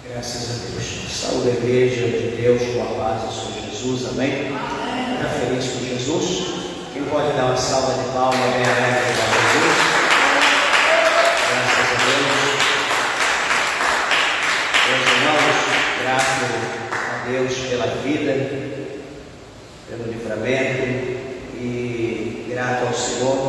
Graças a Deus. Saúde a igreja de Deus, com a paz do Senhor Jesus, amém? Está feliz com Jesus? Quem pode dar uma salva de palmas bem alegre para Jesus? Graças a Deus. Meus irmãos, graças a Deus pela vida, pelo livramento e grato ao Senhor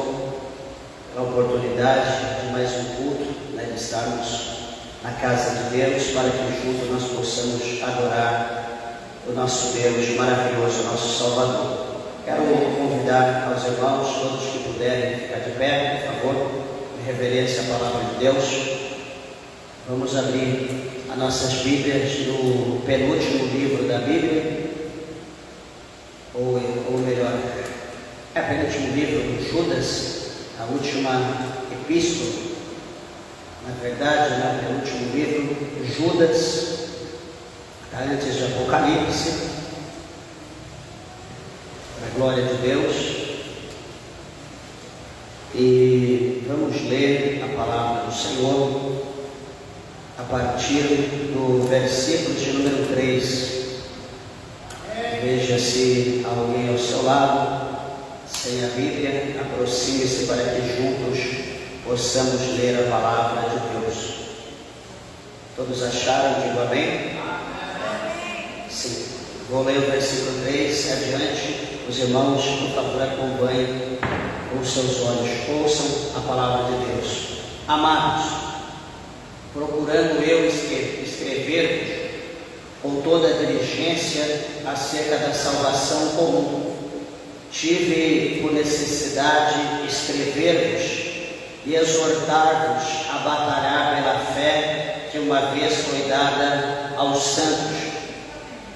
pela oportunidade de mais um culto, de estarmos na casa de Deus, para que juntos nós possamos adorar o nosso Deus maravilhoso, o nosso Salvador. Quero convidar aos irmãos, todos que puderem ficar de pé, por favor, em reverência à palavra de Deus. Vamos abrir as nossas Bíblias no penúltimo livro da Bíblia, ou melhor, penúltimo livro de Judas, a última epístola. Na verdade, no último livro, Judas, antes de Apocalipse, para a glória de Deus. E vamos ler a palavra do Senhor a partir do versículo de número 3. Veja se há alguém ao seu lado, sem a Bíblia, aproxime-se para que juntos possamos ler a palavra de Deus. Todos acharam? Digo amém? Sim. Vou ler o versículo 3 adiante. Os irmãos, por favor, acompanhem com seus olhos. Ouçam a palavra de Deus. Amados, procurando eu escrever-vos com toda a diligência acerca da salvação comum, tive por necessidade escrever-vos e exortar-vos a batalhar pela fé que uma vez foi dada aos santos,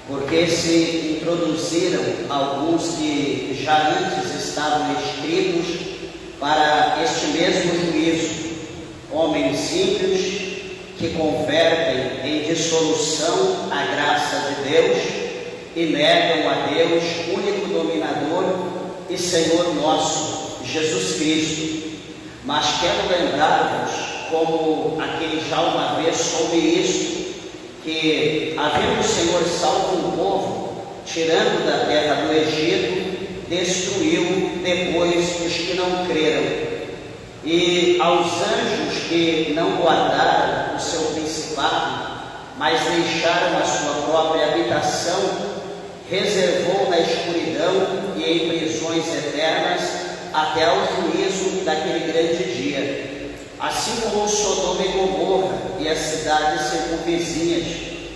porque se introduziram alguns que já antes estavam escritos para este mesmo juízo, homens ímpios que convertem em dissolução a graça de Deus e negam a Deus, único dominador e Senhor nosso, Jesus Cristo. Mas quero lembrar-vos, como a quem já uma vez soube isto, que, havendo o Senhor salvo um povo, tirando da terra do Egito, destruiu depois os que não creram. E aos anjos que não guardaram o seu principado, mas deixaram a sua própria habitação, reservou na escuridão e em prisões eternas, até ao juízo daquele grande dia. Assim como Sodoma e Gomorra e as cidades circunvizinhas,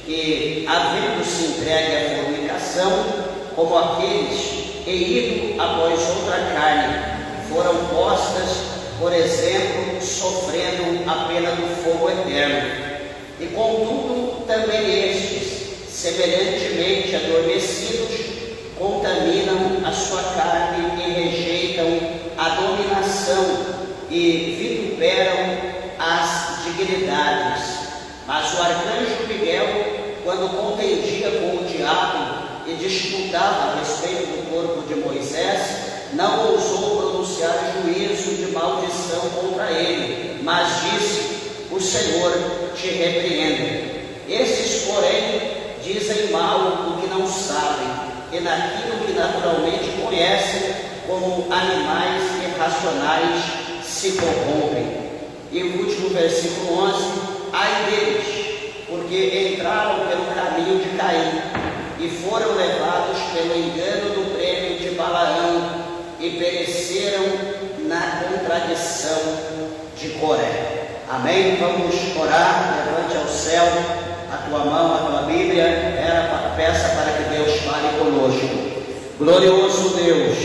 que, havendo-se entregue à fornicação, como aqueles, e ido após outra carne, foram postas, por exemplo, sofrendo a pena do fogo eterno. E contudo, também estes, semelhantemente adormecidos, contaminam a sua carne e rejeitam a dominação e vituperam as dignidades. Mas o arcanjo Miguel, quando contendia com o diabo e disputava a respeito do corpo de Moisés, não ousou pronunciar juízo de maldição contra ele, mas disse: o Senhor te repreenda. Esses, porém, dizem mal o que não sabem, e naquilo que naturalmente conhecem, como animais irracionais se corrompem. E o último versículo 11: ai deles, porque entraram pelo caminho de Caim, e foram levados pelo engano do prêmio de Balaão, e pereceram na contradição de Coré. Amém? Vamos orar. Levante ao céu a tua mão, a tua Bíblia, peça para que Deus fale conosco. Glorioso Deus,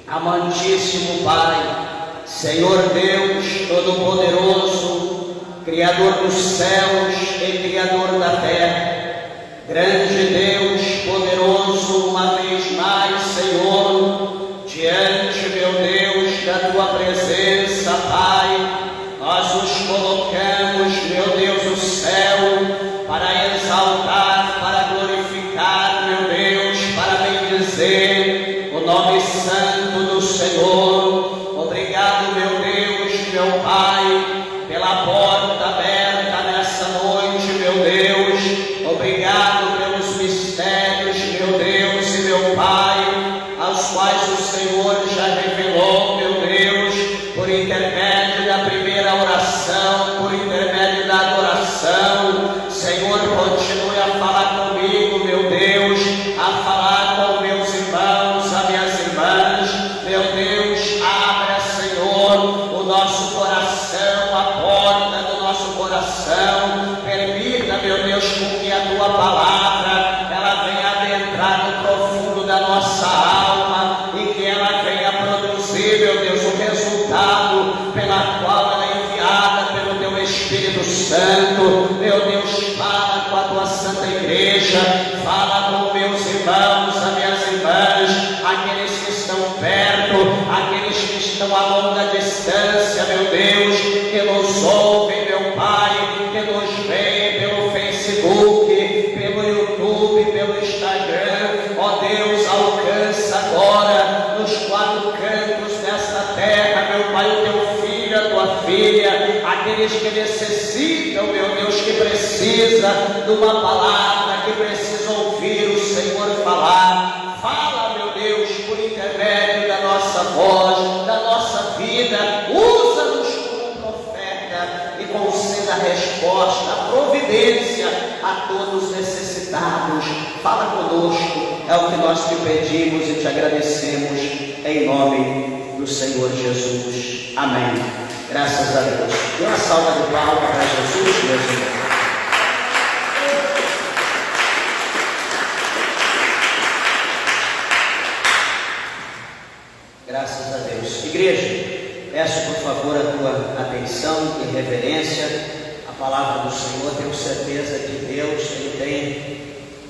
amantíssimo Pai, Senhor Deus Todo-Poderoso, Criador dos céus e Criador da terra, grande Deus, poderoso, uma vez mais, Senhor, diante, meu Deus, da tua presença, Pai, nós nos colocamos, meu Deus, no céu, para exaltar, para glorificar, meu Deus, para bendizer o nome santo do Senhor. Obrigado, meu Deus, meu Pai, pela porta aberta nessa noite, meu Deus, Deus, com que a tua palavra ela venha adentrar no profundo da nossa alma e que ela venha produzir, meu Deus, o resultado pela qual ela é enviada pelo teu Espírito Santo. Meu Deus, fala com a tua santa igreja, fala com meus irmãos, as minhas irmãs, aqueles que estão perto, aqueles que estão a longa distância, meu Deus, que nos ouvem, meu Pai, que nos veem pelo Facebook, pelo YouTube, pelo Instagram. Ó Deus, alcança agora nos quatro cantos desta terra, meu Pai, o teu filho, a tua filha, aqueles que necessitam, meu Deus, que precisa de uma palavra, que precisa ouvir o Senhor falar. Fala, meu Deus, por intermédio da nossa voz, da nossa vida. Usa-nos como profeta e conceda a resposta, a providência a todos necessitados. Fala conosco, é o que nós te pedimos e te agradecemos, em nome do Senhor Jesus. Amém. Graças a Deus. Dê uma salva de palmas para Jesus, meus irmãos. Graças a Deus. Igreja, peço por favor a tua atenção e reverência. A palavra do Senhor, tenho certeza que Deus Ele tem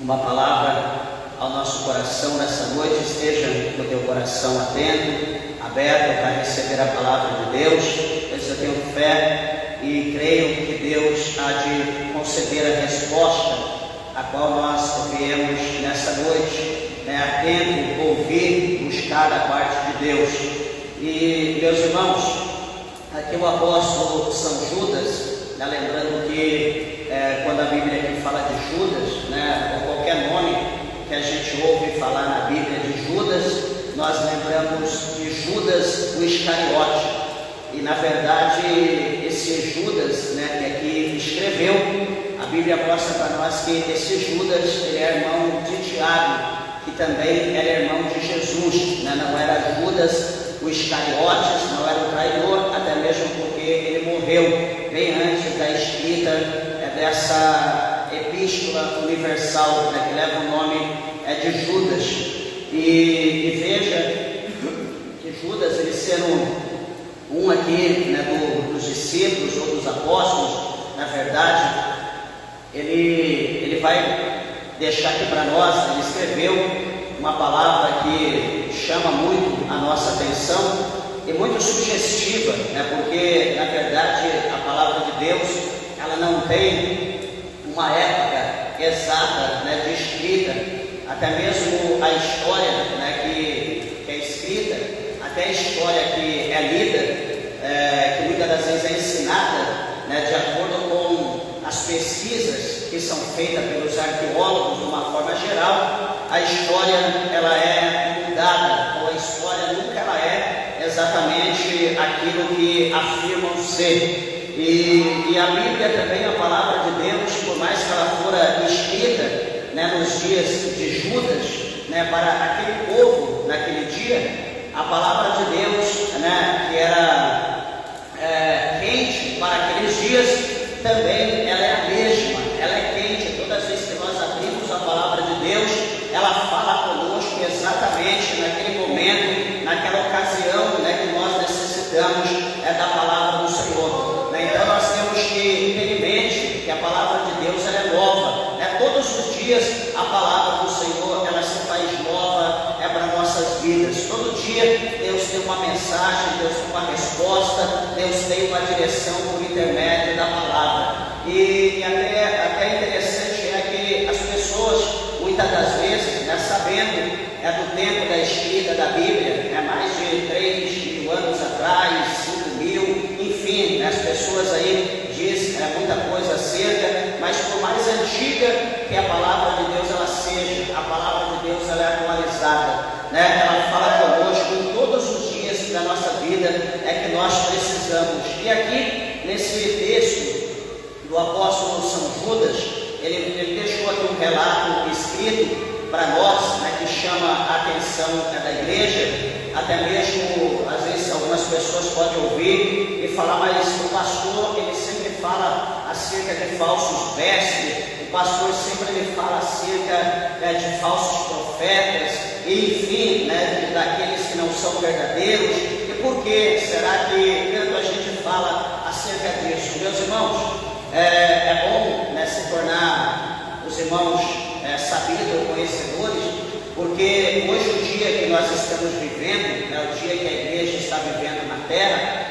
uma palavra ao nosso coração nessa noite. Esteja no teu coração atento, aberto para receber a palavra de Deus, pois eu tenho fé e creio que Deus há de conceder a resposta a qual nós viemos nessa noite, atento, ouvir, buscar da parte de Deus. E meus irmãos, aqui o apóstolo São Judas, lembrando que quando a Bíblia aqui fala de Judas, ou qualquer nome que a gente ouve falar na Bíblia de Judas, nós lembramos de Judas o Iscariote. E na verdade esse Judas, que aqui escreveu, a Bíblia mostra para nós que esse Judas ele é irmão de Tiago, que também era irmão de Jesus, não era Judas o Iscariotes, não era o traidor, até mesmo porque ele morreu bem antes da escrita dessa epístola universal, que leva o nome de Judas. E veja que Judas, ele sendo um aqui dos discípulos ou dos apóstolos, na verdade, ele vai deixar aqui para nós, ele escreveu uma palavra que chama muito a nossa atenção e muito sugestiva, porque na verdade a palavra de Deus ela não tem uma época exata de escrita, até mesmo a história que é escrita, até a história que é lida, que muitas das vezes é ensinada de acordo com as pesquisas que são feitas pelos arqueólogos de uma forma geral, a história ela é mudada, ou a história nunca ela é exatamente aquilo que afirmam ser. E a Bíblia também, a palavra de Deus, por mais que ela fora escrita nos dias de Judas, para aquele povo naquele dia, a palavra de Deus, que era quente para aqueles dias, também ela é a mesma, ela é quente. Todas as vezes que nós abrimos a palavra de Deus, ela fala conosco exatamente naquele momento, naquela ocasião que nós necessitamos da palavra do Senhor. Então nós temos que ter em mente que a palavra de Deus ela é nova. Todos os dias a palavra do Senhor ela se faz nova para nossas vidas. Todo dia Deus tem uma mensagem, Deus tem uma resposta, Deus tem uma direção por intermédio da palavra. E até interessante que as pessoas, muitas das vezes, sabendo do tempo da escrita da Bíblia, mais de 3.000 anos atrás, 5.000, enfim, as pessoas aí dizem muita coisa acerca, mas por mais antiga que a palavra de Deus ela seja, a palavra de Deus ela é atualizada, ela fala conosco em todos os dias da nossa vida que nós precisamos. E aqui, nesse texto do apóstolo São Judas, ele deixou aqui um relato escrito para nós, que chama a atenção da igreja. Até mesmo, às vezes, algumas pessoas podem ouvir e falar, mas o pastor, ele sempre fala acerca de falsos mestres, o pastor sempre ele fala acerca de falsos profetas, enfim, daqueles que não são verdadeiros. E por que será que tanto a gente fala acerca disso? Meus irmãos, é bom se tornar os irmãos sabidos, conhecedores, porque hoje o dia que nós estamos vivendo, o dia que a igreja está vivendo na terra,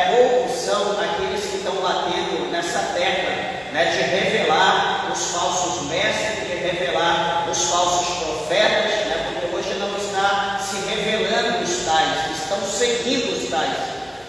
poucos são aqueles que estão batendo nessa tecla, de revelar os falsos mestres, de revelar os falsos profetas, porque hoje não está se revelando os tais, estão seguindo os tais.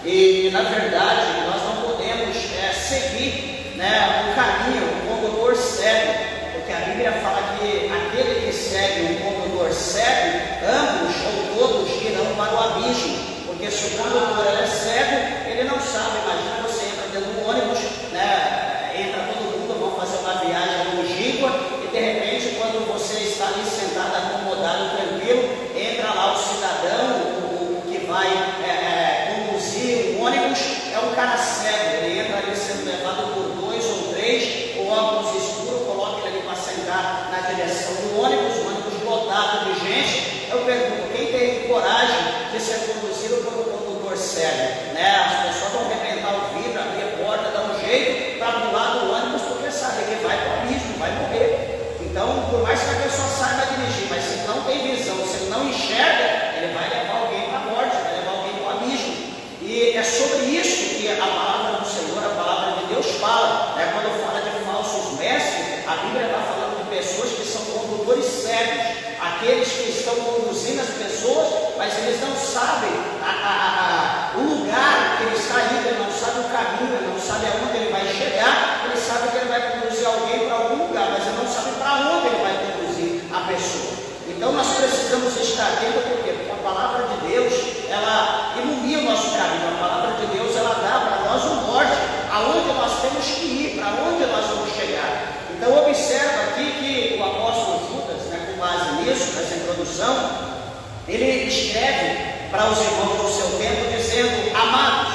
E na verdade nós não podemos seguir o caminho, o condutor cego, porque a Bíblia fala que aquele que segue um condutor cego, ambos ou todos irão para o abismo, porque se o condutor é cego, ele não sabe. Imagina você entra dentro de um ônibus, entra todo mundo, vão fazer uma viagem longínqua, e de repente, quando você está ali sentado, acomodado, tranquilo, entra lá o cidadão, o que vai conduzir o ônibus, é um cara cego, ele entra ali sendo levado por 2 ou 3, o óculos escuro, coloca ele ali para sentar na direção do ônibus, o ônibus lotado de gente. Eu pergunto, quem tem coragem de ser conduzido por um condutor cego? As pessoas vão arrebentar o vidro, abrir a porta, dar um jeito para pular do ônibus, porque sabe que vai para o abismo, vai morrer. Então, por mais que a pessoa saiba dirigir, mas se não tem visão, se ele não enxerga, ele vai levar alguém para a morte, vai levar alguém para o abismo. E é sobre isso que a palavra do Senhor, a palavra de Deus fala. Quando fala de falsos mestres, a Bíblia está falando de pessoas que são condutores cegos, aqueles que estão conduzindo as pessoas, mas eles não sabem o lugar que ele está indo, ele não sabe o caminho, ele não sabe aonde ele vai chegar. Ele sabe que ele vai conduzir alguém para algum lugar, mas ele não sabe para onde ele vai conduzir a pessoa. Então nós precisamos estar atentos, porque a palavra de Deus, ela ilumina o nosso caminho. A palavra de Deus, ela dá para nós um norte, aonde nós temos que ir, para onde nós vamos chegar. Então observa aqui que o apóstolo Judas, com base nisso, nessa introdução, ele escreve para os irmãos do seu tempo, dizendo: amados,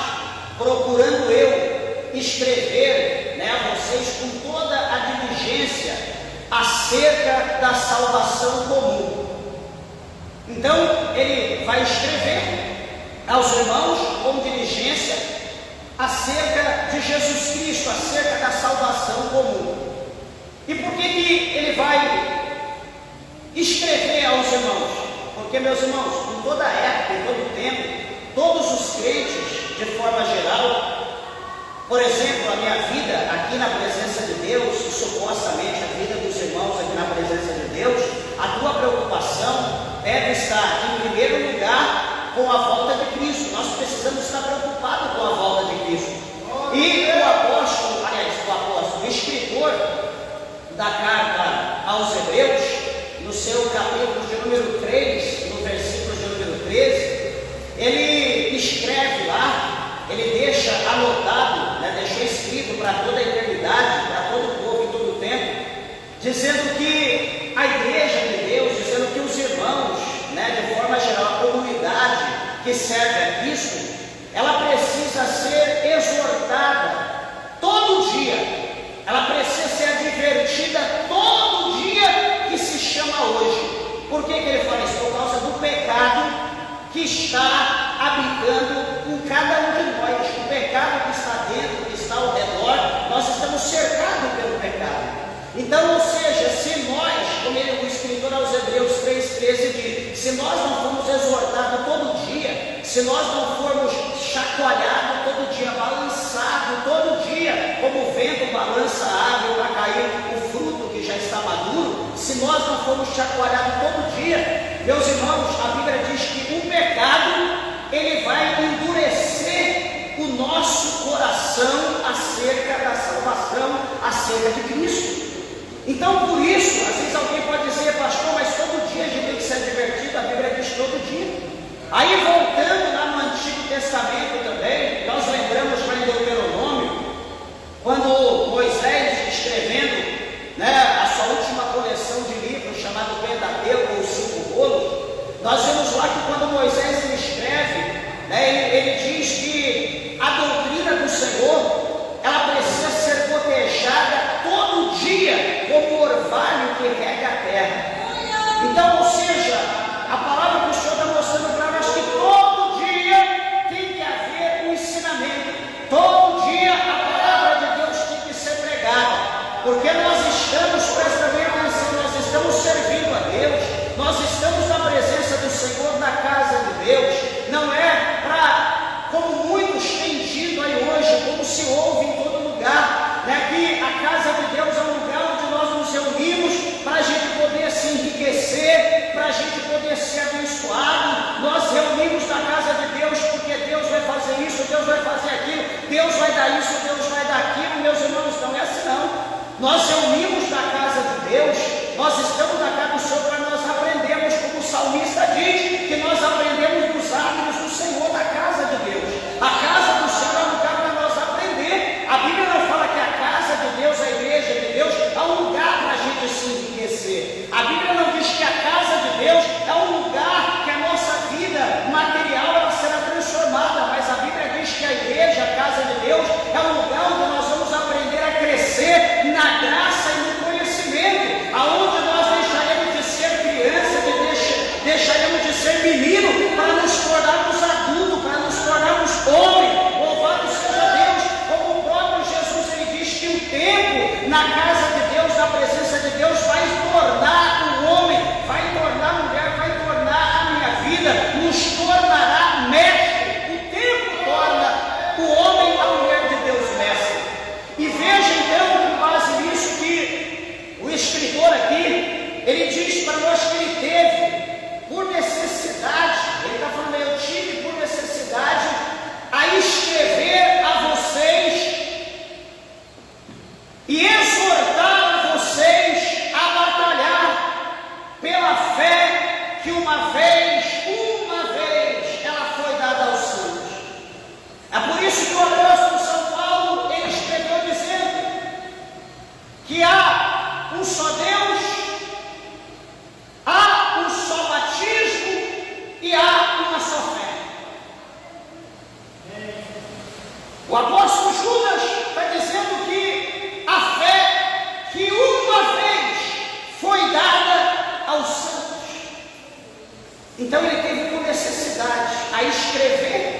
procurando eu escrever a vocês com toda a diligência acerca da salvação comum. Então ele vai escrever aos irmãos com diligência acerca de Jesus Cristo, acerca da salvação comum. E por que ele vai escrever aos irmãos? Porque, meus irmãos, em toda época, em todo tempo, todos os crentes, de forma geral, por exemplo, a minha vida aqui na presença de Deus, e supostamente a vida dos irmãos aqui na presença de Deus, a tua preocupação deve estar, em primeiro lugar, com a volta de Cristo. Nós precisamos estar preocupados com a volta de Cristo. E o escritor da carta aos Hebreus, no seu capítulo de número 3, no versículo de número 13, ele escreve lá, ele deixa anotado, deixou escrito para toda a eternidade, para todo o povo em todo o tempo, dizendo que a igreja de Deus, dizendo que os irmãos, de forma geral, a comunidade que serve a Cristo, ela precisa ser exortada todo dia. Ela precisa ser advertida todo dia que se chama hoje. Por que ele fala isso? Por causa do pecado que está habitando em cada um de nós. O pecado que está dentro, que está ao redor, nós estamos cercados pelo pecado. Então, ou seja, se nós, como o escritor aos Hebreus 3,13 diz, se nós não formos exortados todo dia, se nós não formos chacoalhados todo dia, balançados todo dia, como o vento balança a árvore para cair o fruto que já está maduro, se nós não formos chacoalhados todo dia, meus irmãos, a Bíblia diz que o pecado, ele vai endurecer o nosso coração acerca da salvação, acerca de Cristo. Então, por isso, às vezes alguém pode dizer: pastor, mas todo dia a gente tem que ser advertido. A Bíblia diz todo dia. Aí, voltando lá no Antigo Testamento também, nós lembramos lá em Deuteronômio, quando Moisés, escrevendo a sua última coleção de livros, chamado Pentateuco, ou 5 rolos, nós vemos lá que quando Moisés escreve, ele diz que a doutrina do Senhor, ela precisa ser cotejada todo dia como o orvalho que rega a terra. Então, ou seja, a palavra que o Senhor está mostrando para nós que todo dia tem que haver um ensinamento, todo dia a palavra de Deus tem que ser pregada, porque nós estamos, presta bem atenção, nós estamos servindo a Deus, nós estamos na presença do Senhor, na casa de Deus, não é para, como muitos têm dito aí hoje, como se ouve em todo lugar, né, que a casa de Deus é um lugar onde nós nos reunimos para a gente poder se enriquecer, para a gente poder ser abençoado. Nós reunimos na casa de Deus porque Deus vai fazer isso, Deus vai fazer aquilo, Deus vai dar isso, Deus vai dar aquilo. Meus irmãos, não é assim não. Nós reunimos na casa de Deus, nós estamos na casa do Senhor para nós aprendermos, como o salmista diz, que nós aprendemos dos átrios do Senhor, da casa de Deus. A casa do Senhor é um lugar para nós aprender. A Bíblia não fala que a casa de Deus, a igreja de Deus, é um lugar para a gente se enriquecer. A Bíblia não diz que a casa de Deus é um lugar que a nossa vida material ela será transformada, mas a Bíblia diz que a igreja, a casa de Deus, é um lugar onde nós vamos aprender a crescer na graça e no conhecimento, aonde nós deixaremos de ser criança, deixaremos de ser menino, para nos tornarmos adultos, para nos tornarmos homens. Louvado seja Deus, como o próprio Jesus ele diz que o tempo na casa de Deus, na presença de Deus, vai tornar o homem, vai tornar a mulher, vai tornar a minha vida, nos tornará mestre. O tempo torna o homem e a mulher de Deus mestre. E veja então, com base nisso, que o escritor aqui, ele diz para nós que ele teve, por necessidade, ele está falando, eu tive por necessidade a escrever a vocês e exortar vocês a batalhar pela fé que uma vez, ela foi dada aos santos. É por isso que o apóstolo São Paulo, ele escreveu dizendo que há um só Deus, há um só batismo e há uma só fé. O apóstolo Judas está dizendo que a fé que uma vez foi dada aos santos. Então ele teve por necessidade a escrever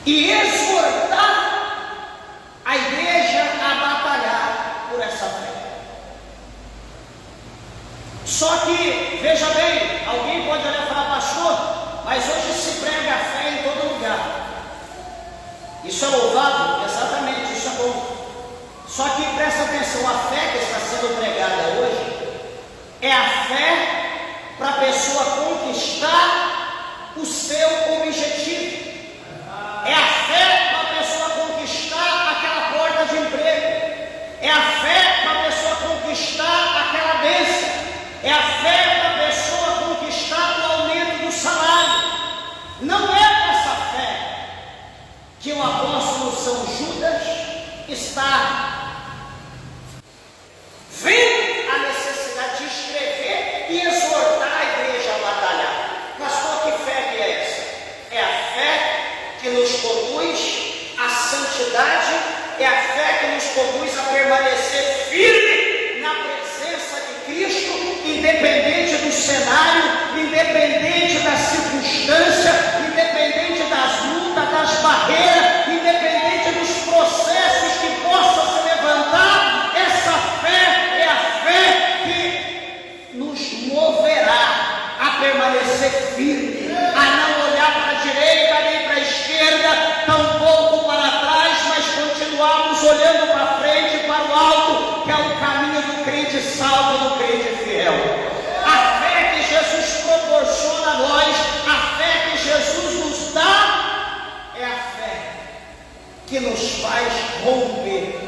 e exortar a igreja a batalhar por essa fé. Só que, veja bem, alguém pode olhar e falar, pastor, mas hoje se prega a fé em todo lugar. Isso é louvável? Exatamente, isso é bom. Só que presta atenção, a fé que está sendo pregada hoje é a fé para a pessoa conquistar o seu objetivo. É a fé para a pessoa conquistar aquela porta de emprego. É a fé para a pessoa conquistar aquela bênção. É a fé para a pessoa conquistar o aumento do salário. Não é essa fé que o apóstolo São Judas está vendo a necessidade de escrever e exortar a igreja a batalhar. Mas qual que fé que é essa? É a fé que nos conduz à santidade, é a fé que nos conduz a permanecer firme na presença de Cristo, independente do cenário, independente da circunstância, independente das lutas, das barreiras, independente dos processos que possam se levantar. Essa fé é a fé que nos moverá a permanecer firme, a não olhar para a direita nem para a esquerda, tampouco para trás, mas continuarmos olhando para frente, para o alto, que é o caminho do crente salvo, do crente fiel. A fé que Jesus proporciona a nós, a fé que Jesus nos dá, é a fé que nos faz romper,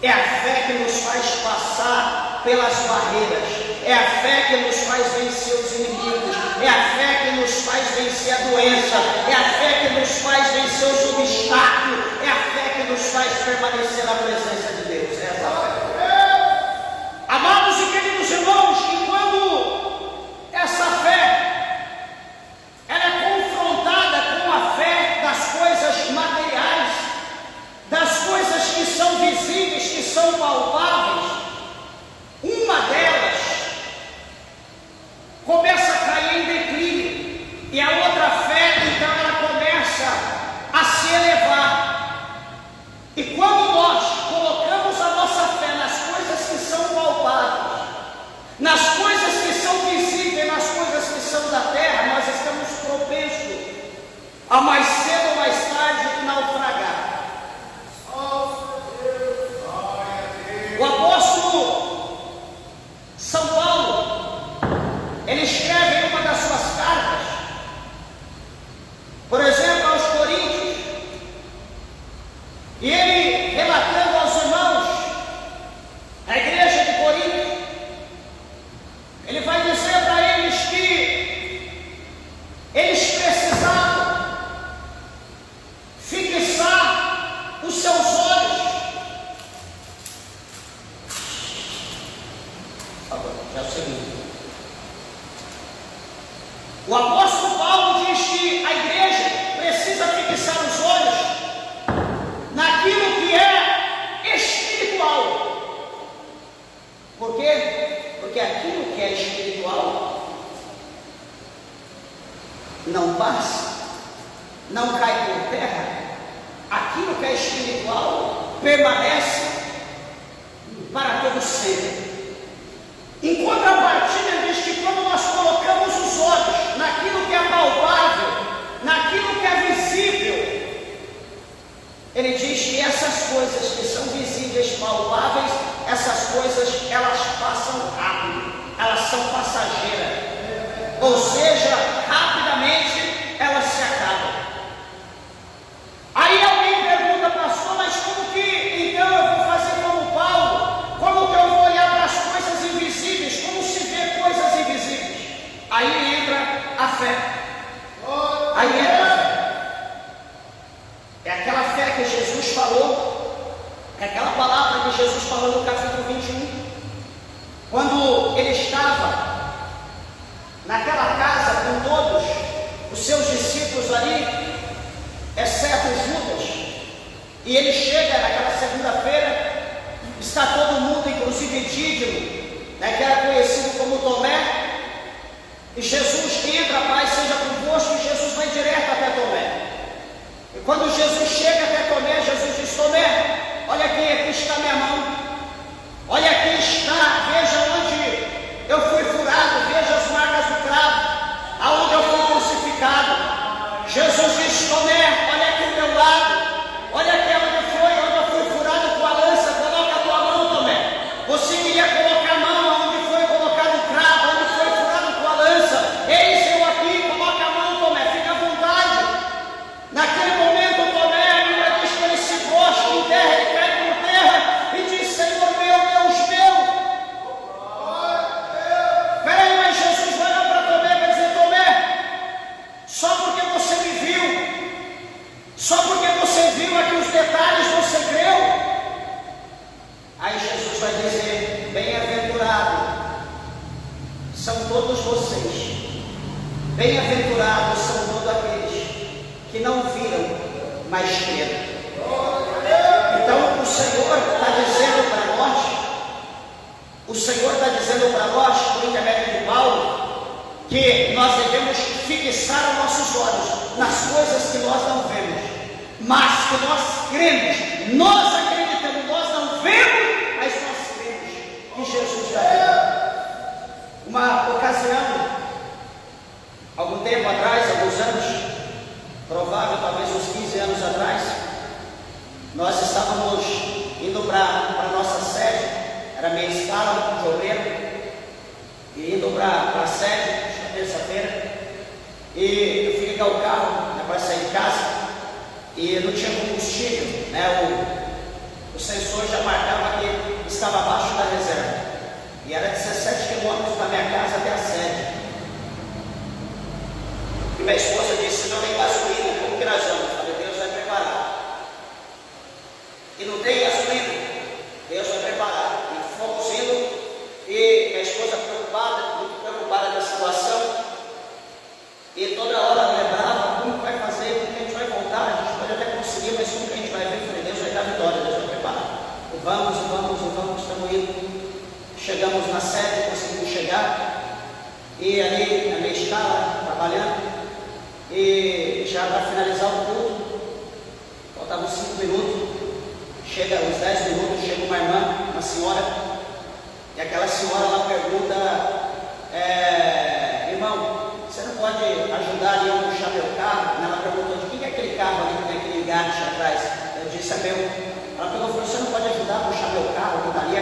é a fé que nos faz passar pelas barreiras, é a fé que nos faz vencer os inimigos, é a fé que nos faz vencer a doença, é a fé que nos faz vencer os obstáculos, é a fé que nos faz permanecer na presença de Deus. É essa fé. Amados e queridos irmãos, e quando essa fé ela é confrontada com a fé das coisas materiais, das coisas que são visíveis, que são O apóstolo São Paulo, ele escreve em uma das suas cartas, por exemplo, aos Coríntios, e ele relatando aos irmãos, a igreja de Corinto, ele vai dizer para eles que eles precisavam fixar os seus olhos. Já é o segundo. O apóstolo Paulo diz que a igreja precisa fixar os olhos naquilo que é espiritual. Por quê? Porque aquilo que é espiritual não passa, não cai por terra. Aquilo que é espiritual permanece para todo sempre. Em contrapartida, ele diz que quando nós colocamos os olhos naquilo que é palpável, naquilo que é visível, ele diz que essas coisas que são visíveis, palpáveis, essas coisas, elas passam rápido, elas são passageiras, ou seja, rapidamente elas se acabam. Aí alguém pergunta, pastor, mas como que então eu vou fazer como Paulo? Como que eu vou olhar para as coisas invisíveis? Como se vê coisas invisíveis? Aí entra a fé. Aí entra a fé. É aquela fé que Jesus falou, é aquela palavra que Jesus falou no capítulo 21, quando ele estava naquela casa com todos os seus discípulos ali, exceto Judas, e ele chega naquela segunda-feira, está todo mundo, inclusive Dídimo, né, que era conhecido como Tomé, e Jesus entra, Pai seja convosco, e Jesus vai direto até Tomé. E quando Jesus chega até Tomé, Jesus diz: Tomé, olha aqui está minha mão, olha aqui está, veja onde eu fui furado, veja as marcas do cravo, aonde eu fui crucificado. Jesus diz: Tomé, olha aqui o meu lado, olha aqui onde eu fui furado com a lança, coloca a tua mão, Tomé. Você queria colocar a mão onde foi colocado o cravo, onde foi furado com a lança. Eis eu aqui, coloca a mão, Tomé, fica à vontade. Naquele momento, Tomé, a Bíblia diz que ele se prostra em terra, ele cai por terra e diz: Senhor meu, Deus meu. Peraí, mas Jesus vai lá para Tomé e vai dizer: Tomé, só porque você me viu, só porque você viu aqui os detalhes, você creu? Aí Jesus vai dizer: bem-aventurado são todos vocês, bem-aventurados são todos aqueles que não viram, mas creram. Então o Senhor está dizendo para nós, por intermédio de Paulo, que nós devemos fixar os nossos olhos nas coisas que nós não vemos, mas que nós cremos, nós acreditamos, nós não vemos, mas nós cremos que Jesus está vivo. Uma ocasião, algum tempo atrás, alguns anos, provável talvez uns 15 anos atrás, nós estávamos indo para a nossa sede, era meia escala de obreiro, e indo para a sede, terça-feira, e eu fui ligar o carro, né, para sair de casa, e não tinha combustível, né, o sensor já marcava que estava abaixo da reserva, e era 17 quilômetros da minha casa até a sede. E minha esposa disse: não tem gasolina, como que nós vamos? Eu falei: Deus vai preparar. E não tem gasolina, Deus vai preparar. E fomos indo, e minha esposa preocupada, muito preocupada com a situação, e toda hora lembrava: como vai fazer, como que a gente vai voltar, a gente pode até conseguir, mas como que a gente vai ver? Eu falei: Deus vai dar vitória, Deus vai preparar. E vamos, estamos indo. Chegamos na sede, conseguimos chegar, e ali na minha escala, trabalhando, e já para finalizar o culto, faltavam 5 minutos, chega uns 10 minutos, chega uma irmã, uma senhora, e aquela senhora ela pergunta: irmão, você não pode ajudar ali a puxar meu carro? Ela perguntou: de quem é aquele carro ali que tem aquele engate atrás? Eu disse: é meu. Ela pegou e falou: você não pode ajudar a puxar meu carro, que está ali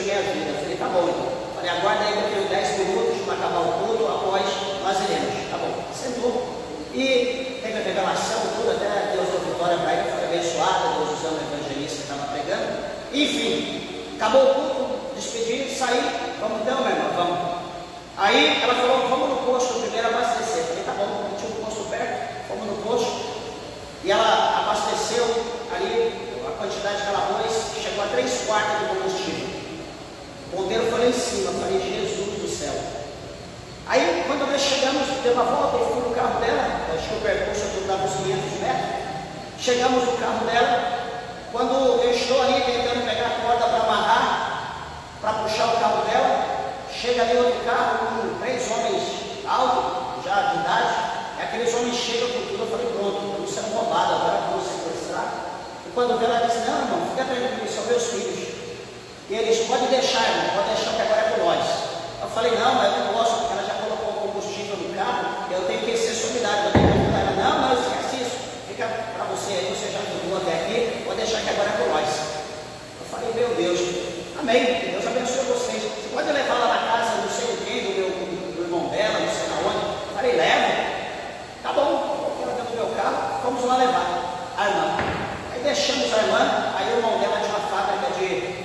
minha vida. Eu falei, tá bom então. Falei, aguarda aí que eu tenho 10 minutos para acabar o culto, após nós iremos. Tá bom, sentou. E teve a revelação, tudo, até Deus deu vitória para ele, foi abençoado, Deus usando o evangelista que estava pregando. Enfim, acabou o culto, despedi, saí, vamos então, minha irmã, vamos. Aí ela falou, vamos no posto primeiro abastecer. Eu falei, tá bom, tinha um posto perto, fomos no posto. E ela abasteceu ali a quantidade de arroz, chegou a 3/4 do combustível. O ponteiro foi lá em cima, eu falei, Jesus do céu. Aí, quando nós chegamos, deu uma volta, eu fui no carro dela, acho que o percurso eu dava uns 500 metros. Chegamos no carro dela, quando eu estou ali tentando pegar a corda para amarrar, para puxar o carro dela, chega ali outro carro com 3 homens altos, já de idade, e aqueles homens chegam com tudo. Eu falei, pronto, estamos sendo roubados, agora vamos sequestrar. E quando veio, ela disse, não, irmão, fica tranquilo, são meus filhos. E eles, pode deixar, irmão, pode deixar que agora é por nós. Eu falei, não, mas eu não posso, porque ela já colocou o combustível no carro, eu tenho que ser solidário, eu tenho que ajudar ela. Não, não, esquece isso, fica para você aí, você já ajudou até aqui, pode deixar que agora é por nós. Eu falei, meu Deus, amém, que Deus abençoe vocês. Você pode levar lá na casa, não sei o quê, do irmão dela, não sei aonde. Eu falei, leva. Tá bom, coloquei ela dentro do meu carro, vamos lá levar a irmã. Aí deixamos a irmã, aí o irmão dela tinha uma fábrica de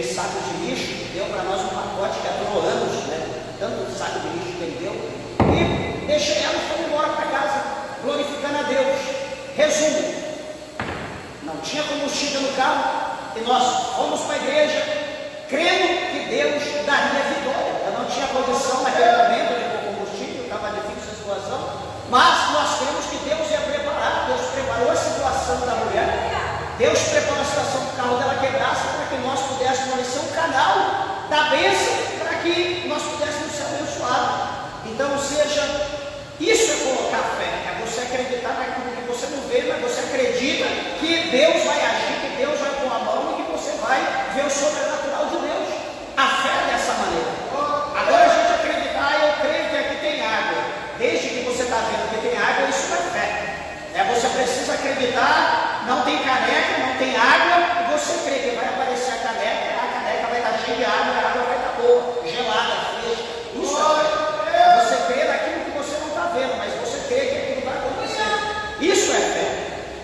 sacos de lixo, deu para nós um pacote que durou anos, né? Tanto saco de lixo que ele deu. E deixei ela e fomos embora para casa, glorificando a Deus. Resumo, não tinha combustível no carro e nós fomos para a igreja, crendo que Deus daria vitória. Eu não tinha condição naquele momento de pôr combustível, estava difícil a situação, mas nós cremos que Deus ia preparar. Deus preparou a situação da mulher. Deus preparou a situação do carro dela quebrasse para que nós pudéssemos ser um canal da bênção, para que nós pudéssemos ser abençoados. Então, seja, isso é colocar fé, é você acreditar naquilo que você não vê, mas você acredita que Deus vai agir, que Deus vai pôr a mão e que você vai ver o sobrenatural de Deus. A fé é dessa maneira. Agora a gente acreditar, eu creio que aqui tem água. Desde que você está vendo que tem água, isso é fé. Você precisa acreditar, não tem caneca, não tem água, e você crê que vai aparecer a caneca vai estar cheia de água, a água vai estar boa, gelada, fresca. Isso é você crê naquilo que você não está vendo, mas você crê que aquilo vai acontecer. Isso é fé.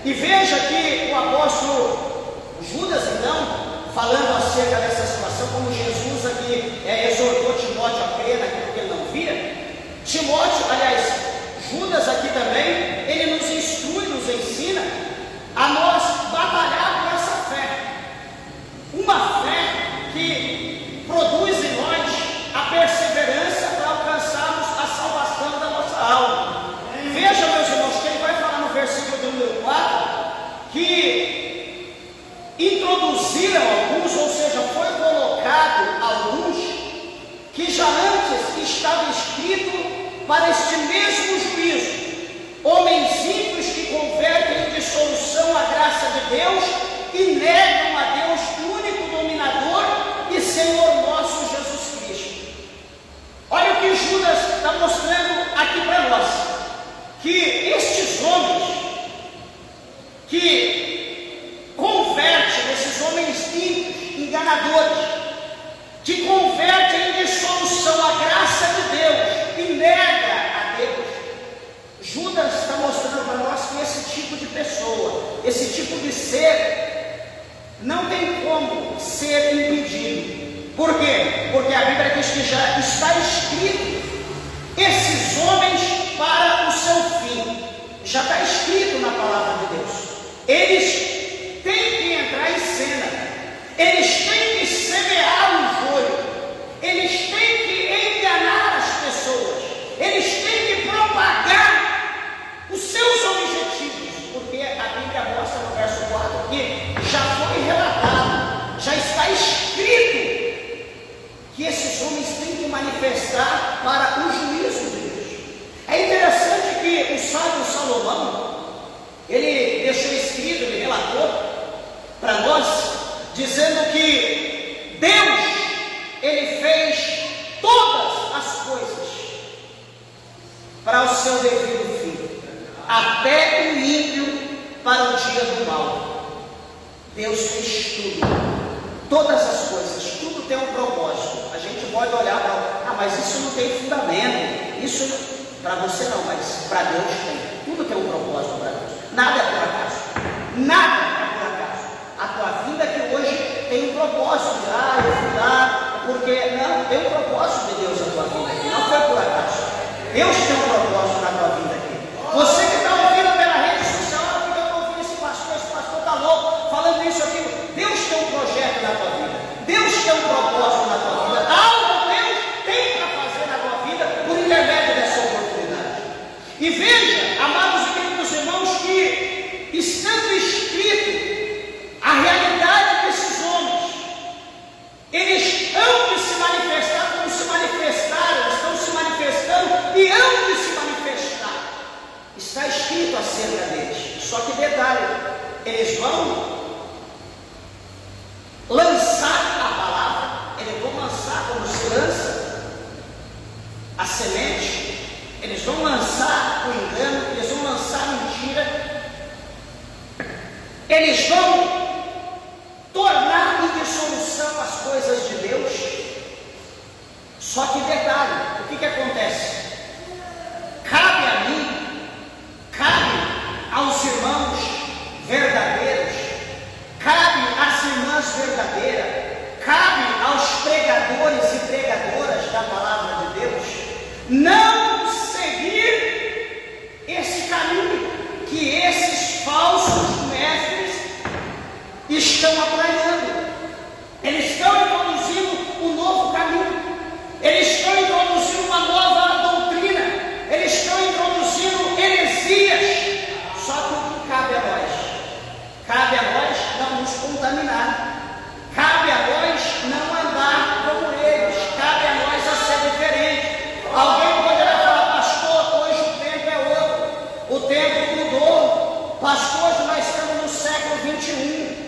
E veja que o apóstolo Judas, então, falando acerca dessa situação, como Jesus aqui exortou Timóteo a crer naquilo que ele não via, Timóteo, aliás, Judas aqui também, ele nos instrui, nos ensina a nós batalhar por essa fé. Uma fé que produz em nós a perseverança para alcançarmos a salvação da nossa alma. Veja, meus irmãos, que ele vai falar no versículo do número 4, que introduziram alguns, ou seja, foi colocado alguns, que já antes estava escrito para este mesmo juízo, homens ímpios que convertem em dissolução a graça de Deus e negam a Deus, único dominador e Senhor nosso Jesus Cristo. Olha o que Judas está mostrando aqui para nós, que estes homens que convertem, esses homens ímpios, enganadores, que convertem em dissolução a graça de Deus e nega a Deus, Judas está mostrando para nós que esse tipo de pessoa, esse tipo de ser, não tem como ser impedido. Por quê? Porque a Bíblia diz que já está escrito esses homens para o seu fim. Já está escrito na palavra de Deus. Eles têm que entrar em cena. Eles têm que semear o joio. Eles têm que enganar as pessoas. Eles têm que propagar os seus objetivos. Porque a Bíblia mostra no verso 4 que já foi relatado, já está escrito que esses homens têm que manifestar para o juízo de Deus. É interessante que o sábio Salomão, ele deixou escrito, ele relatou para nós, dizendo que Deus, ele fez todas as coisas para o seu devido fim, até o ímpio para o dia do mal. Deus fez tudo Todas as coisas, tudo tem um propósito. A gente pode olhar para, mas isso não tem fundamento. Isso para você não, mas para Deus tem. Tudo tem um propósito para Deus. Nada é por acaso. Nada é por acaso. A tua vida que hoje tem um propósito. Eu fui lá, porque não, tem um propósito de Deus na tua vida aqui. Não foi por acaso. Deus tem um propósito na tua vida aqui. Você que está ouvindo pela rede social, porque eu estou ouvindo esse pastor está louco, falando isso aqui. Deus tem um projeto na tua vida. Deus tem um propósito na tua vida. Algo Deus tem para fazer na tua vida por intermédio dessa oportunidade. E veja, amados e queridos irmãos, que estando escrito a realidade desses homens, eles hão de se manifestar como se manifestaram, estão se manifestando e hão de se manifestar. Está escrito acerca deles. Só que detalhe, eles vão lançar a palavra, eles vão lançar como se lança a semente, eles vão lançar o engano, eles vão lançar a mentira, eles vão tornar em dissolução as coisas de Deus. Só que detalhe, o que acontece? Cabe a mim, cabe aos irmãos verdadeiros, cabe às irmãs verdadeiras, cabe aos pregadores e pregadoras da palavra de Deus, não seguir esse caminho que esses falsos mestres estão apanhando. Eles estão introduzindo um novo caminho, eles estão introduzindo uma nova doutrina, eles estão introduzindo heresias. Só que o que cabe a nós? Cabe a nós não nos contaminar, cabe a nós não andar como eles, cabe a nós a ser diferente. Alguém poderá falar, pastor, hoje o tempo é outro, o tempo mudou, pastor, hoje nós estamos no século 21.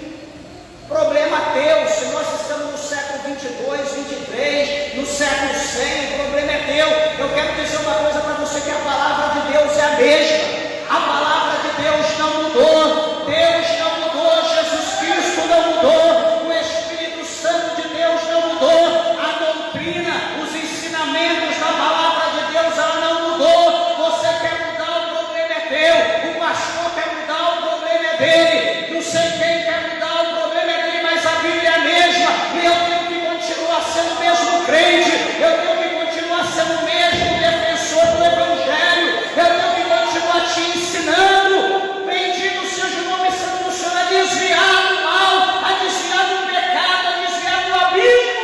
Problema teu, se nós estamos no século 22, 23, no século 100, o problema é teu. Eu quero dizer uma coisa para você, que a palavra de Deus é a mesma. A palavra de Deus não mudou, Deus não mudou, Jesus Cristo não mudou, o Espírito Santo de Deus não mudou, a doutrina, os ensinamentos da palavra de Deus, ela não mudou. Você quer mudar, o problema é teu. O pastor quer mudar, o problema é dele. Não sei quem quer mudar, o problema é dele, mas a Bíblia é a mesma, e eu tenho que continuar sendo o mesmo crente, eu tenho que continuar sendo o mesmo defensor do Evangelho, eu tenho que continuar te ensinando. Bendito seja o nome santo do Senhor, a desviar do mal, a desviar do pecado, a desviar do abismo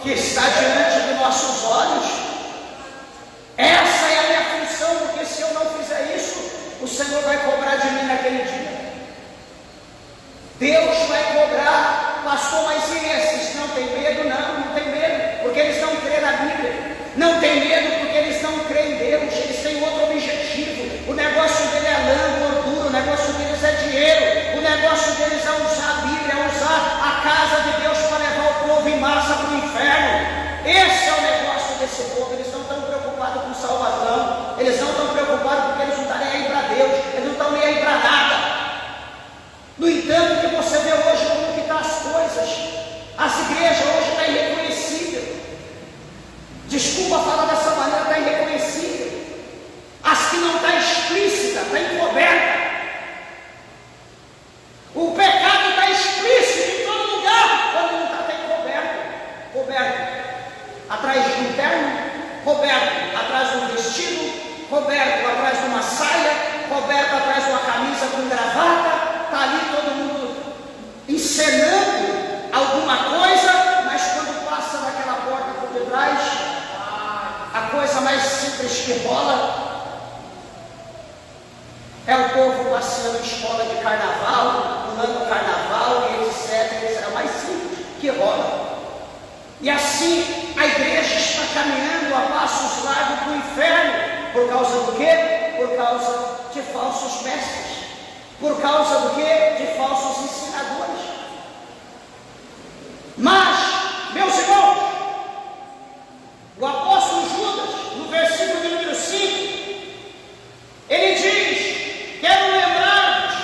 que está diante de nossos olhos. Essa é a minha função, porque se eu não fizer isso, o Senhor vai cobrar de mim naquele dia. Deus vai cobrar, pastor, mas e esses? Não tem medo? Não tem medo, porque eles não creem na Bíblia. Não tem medo porque eles não creem em Deus, eles têm outro objetivo. O negócio dele é lã, gordura, o negócio deles é dinheiro, o negócio deles é usar a Bíblia, é usar a casa de Deus para levar o povo em massa para o inferno. Esse é o negócio desse povo. Eles não estão preocupados com salvação, eles não estão preocupados porque eles não estão nem aí para Deus, eles não estão nem aí para nada. No entanto, que você vê hoje como que estão as coisas, as igrejas hoje estão irreconhecíveis. Desculpa falar dessa maneira, está irreconhecível. As que não está explícita, está encoberta. O pecado está explícito em todo lugar, quando não está encoberto. Coberto atrás de um terno, coberto atrás de um vestido, coberto atrás de uma saia, coberto atrás de uma camisa com gravata. Está ali todo mundo encenando alguma coisa, mas quando passa naquela porta por detrás, a coisa mais simples que rola é o povo passeando em escola de carnaval, pulando carnaval e etc. É o mais simples que rola. E assim a igreja está caminhando a passos largos para o inferno. Por causa do quê? Por causa de falsos mestres. Por causa do quê? De falsos ensinadores. Mas, meus irmãos, o apóstolo Judas, no versículo de número 5, ele diz: quero lembrar-vos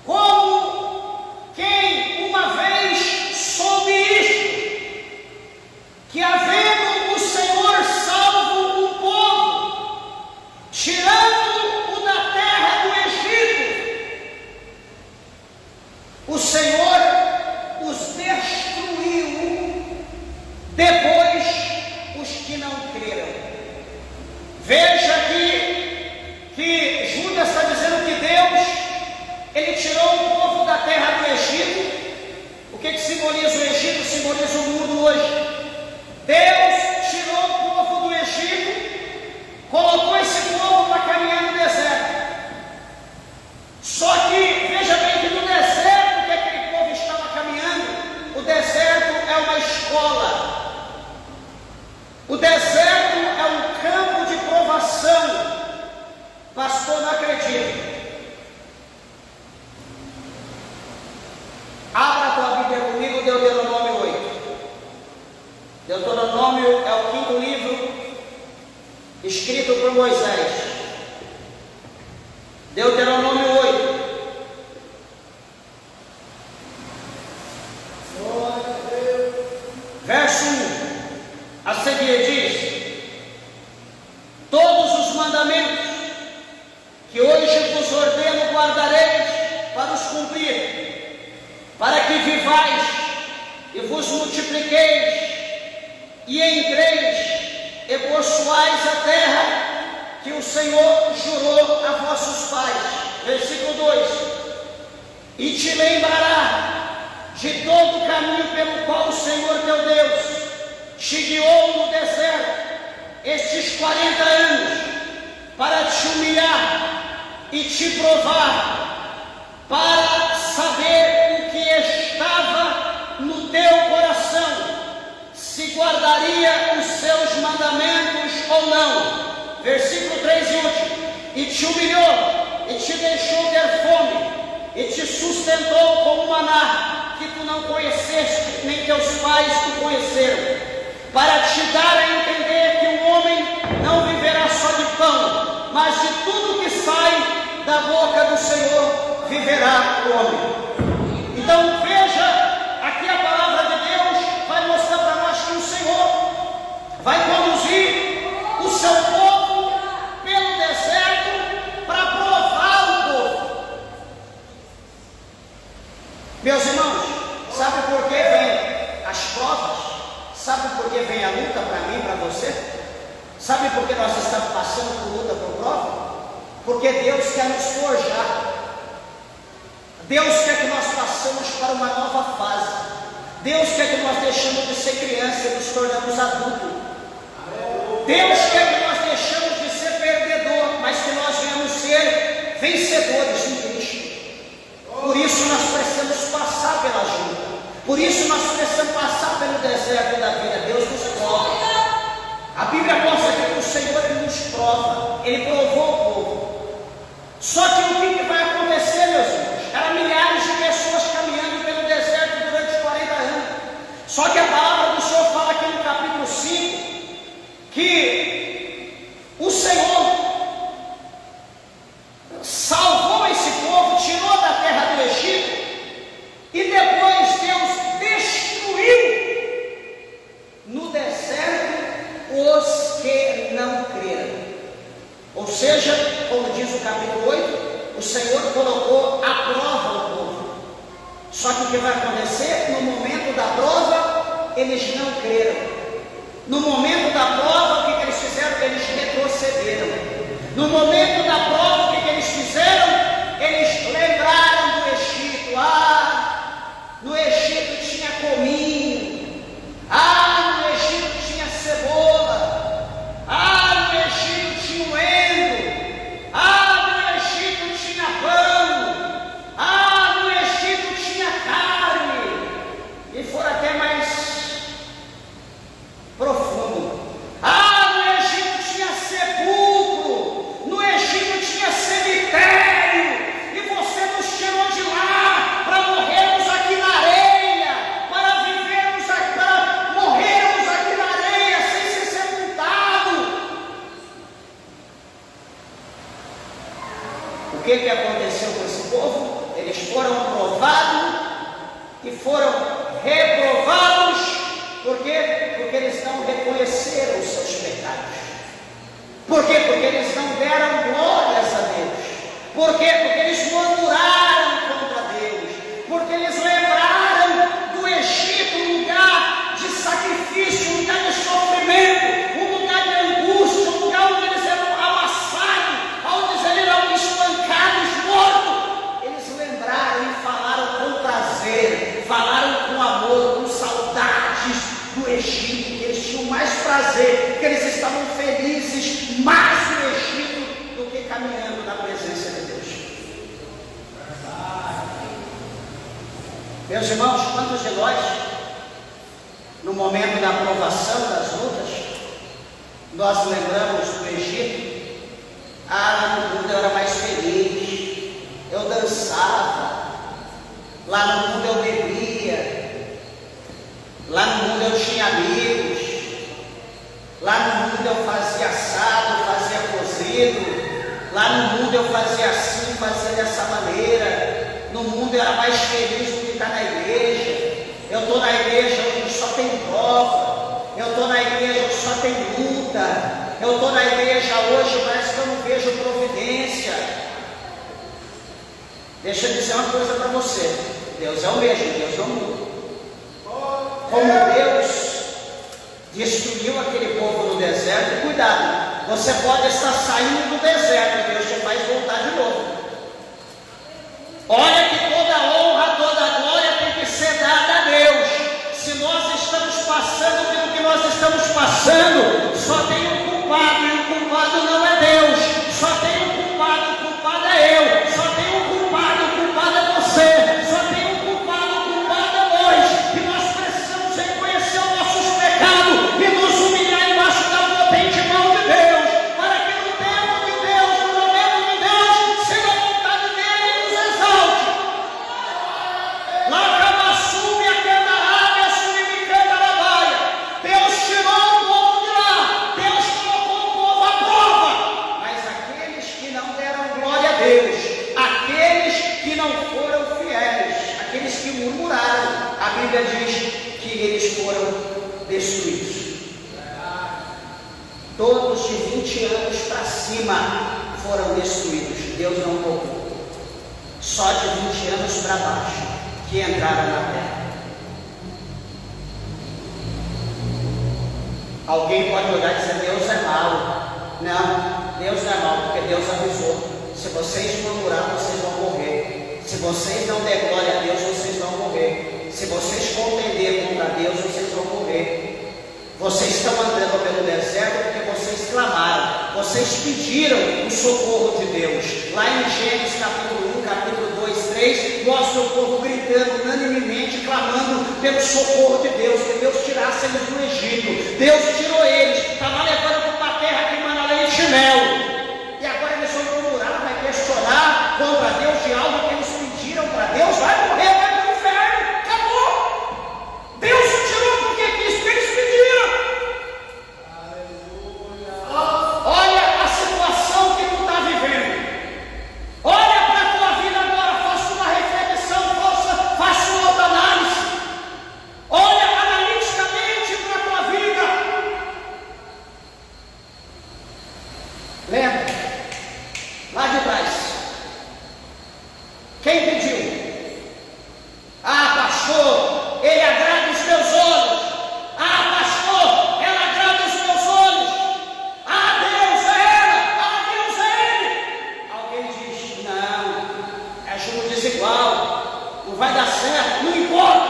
como quem simboliza o Egito, simboliza o mundo hoje. Deus tirou o povo do Egito, colocou esse povo para caminhar no deserto. Só que, veja bem que no deserto que aquele povo estava caminhando, o deserto é uma escola. O deserto é um campo de provação. Pastor, não acredito. Abra a tua Bíblia comigo, Deuteronômio 8. Deuteronômio é o 5º livro escrito por Moisés. Deuteronômio 8. Verso 1. A seguir diz: todos os mandamentos que hoje vos ordeno guardareis para os cumprir, para que vivais e vos multipliqueis, e entreis e possuais a terra que o Senhor jurou a vossos pais. Versículo 2: e te lembrará de todo o caminho pelo qual o Senhor teu Deus te guiou no deserto estes 40 anos, para te humilhar e te provar, para saber o que estava no teu coração, se guardaria os seus mandamentos ou não. Versículo 3 e último: e te humilhou, e te deixou ter fome, e te sustentou com o maná, que tu não conheceste, nem teus pais o conheceram, para te dar a entender que o homem não viverá só de pão, mas de tudo que sai da boca do Senhor viverá o homem. Então veja, aqui a palavra de Deus vai mostrar para nós que o Senhor vai conduzir o seu povo pelo deserto para provar o povo. Meus irmãos, sabe por que vem as provas? Sabe por que vem a luta para mim e para você? Sabe por que nós estamos passando por luta, por prova? Porque Deus quer nos forjar. Deus quer que nós passemos para uma nova fase. Deus quer que nós deixemos de ser criança e nos tornamos adultos. Deus quer que nós deixemos de ser perdedor, mas que nós venhamos ser vencedores em Cristo. Por isso nós precisamos passar pela luta. Por isso nós precisamos passar pelo deserto da vida. Deus nos prova. A Bíblia mostra que o Senhor Ele nos prova. Ele provou o povo. Só que o que vai acontecer, meus irmãos? Eram milhares de pessoas caminhando pelo deserto durante 40 anos. Só que a palavra do Senhor fala aqui no capítulo 5 que o Senhor salvou esse povo, tirou da terra do Egito, e depois Deus destruiu no deserto os que não creram. Ou seja, como diz o capítulo 8, o Senhor colocou à prova o povo. Só que o que vai acontecer? No momento da prova, eles não creram. No momento da prova, o que eles fizeram? Eles retrocederam. No momento da prova, o que eles fizeram? Eles lembraram do Egito. No Egito tinha cominho. No Egito tinha cebola. No Egito tinha moendo. No Egito tinha pão. No Egito tinha carne. E foram até mais profundo. No Egito tinha sepulcro. No Egito tinha cemitério. E você nos tirou de lá para morrermos aqui na areia, para vivermos aqui, para morrermos aqui na areia sem ser sepultado. O que aconteceu com esse povo? Eles foram provados e foram reprovados. Por quê? Porque eles não reconheceram os seus pecados. Por quê? Porque eles não deram glórias a Deus. Por quê? Porque eles murmuraram contra Deus. Porque eles lembraram do Egito, um lugar de sacrifício, um lugar de sofrimento, um lugar de angústia, um lugar onde eles eram amassados, onde eles eram espancados, mortos. Eles lembraram e falaram com prazer, falaram com amor. eles tinham mais prazer, que eles estavam felizes mais no Egito do que caminhando na presença de Deus. Meus irmãos, quantos de nós, no momento da aprovação das lutas, nós lembramos do Egito? Lá no mundo eu era mais feliz, eu dançava, lá no mundo eu bebia, lá no mundo eu tinha amigos, lá no mundo eu fazia assado, fazia cozido, lá no mundo eu fazia assim, fazia dessa maneira, no mundo eu era mais feliz do que está na igreja. Eu estou na igreja hoje só tem prova, eu estou na igreja hoje só tem luta, eu estou na igreja hoje, parece que eu não vejo providência. Deixa eu dizer uma coisa para você, Deus é o mesmo, Deus não muda. Como Deus destruiu aquele povo no deserto, cuidado, você pode estar saindo do deserto, Deus te faz voltar de novo. Olha que toda honra, toda glória tem que ser dada a Deus. Se nós estamos passando pelo que nós estamos passando, só tem um culpado, e o culpado não é Deus. Só tem um culpado, o culpado é eu. Só tem um culpado, o culpado é você. Só tem um culpado, o culpado é nós. E nós precisamos reconhecer os nossos pecados e nos humilhar embaixo da potente mão de Deus, para que no tempo de Deus, no momento de Deus, seja a vontade dele e nos exalte. Lá Camassume, a Candarábia, a Surimicanda, a Labaia. Deus tirou o povo de lá, Deus colocou o povo à prova. Mas aqueles que não deram glória a Deus, aqueles que não foram fiéis, aqueles que murmuraram, a Bíblia diz que eles foram destruídos. Todos de 20 anos para cima foram destruídos. Deus não poupou. Só de 20 anos para baixo que entraram na terra. Alguém pode olhar e dizer: Deus é mau. Não, Deus não é mau, porque Deus avisou: se vocês murmurar, vocês vão morrer. Se vocês não der glória a Deus, vocês vão morrer. Se vocês contender contra Deus, vocês vão morrer. Vocês estão andando pelo deserto porque vocês clamaram, vocês pediram o socorro de Deus. Lá em Gênesis capítulo 1, capítulo 2, 3, mostra o povo gritando unanimemente, clamando pelo socorro de Deus, que Deus tirasse eles do Egito. Deus tirou eles, estava levando para uma terra que manda leite e mel. E agora eles vão murmurar, vai questionar contra Deus de algo que eles pediram para Deus, vai morrer, vai para o inferno, acabou. Deus o tirou porque quis, porque eles pediram. Olha a situação que tu está vivendo. Olha para a tua vida agora, faça uma reflexão, faça uma autoanálise. Olha analiticamente para a tua vida. Lembra? Lá de trás. Quem pediu? Ah, pastor, ele agrada os meus olhos. Ah, pastor, ela agrada os meus olhos. Ah, Deus é ela. Ah, Deus é ele. Alguém diz: não, é jogo desigual, não vai dar certo, não importa.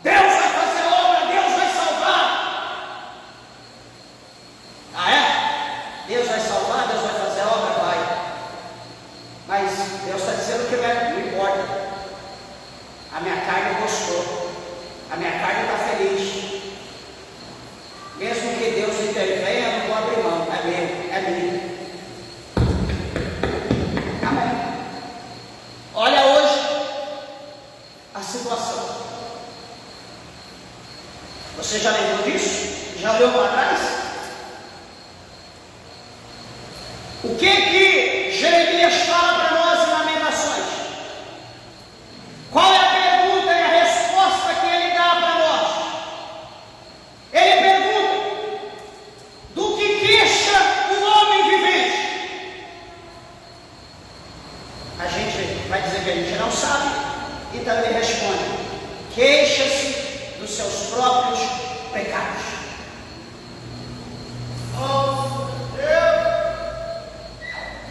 Deus vai fazer obra, Deus vai salvar. Ah, é? Deus vai salvar, Deus vai fazer obra, vai. Mas Deus está dizendo que não importa. A minha carne gostou, a minha carne está feliz. Mesmo que Deus intervenha, eu não vou abrir mão. É meu, é meu. Amém. Olha hoje a situação. Você já lembrou disso? Já olhou para trás? O que Jeremias fala para nós em Lamentações? Qual é a pergunta e a resposta que ele dá para nós? Ele pergunta: do que queixa o homem vivente? A gente vai dizer que a gente não sabe, e também responde: queixa-se dos seus próprios pecados.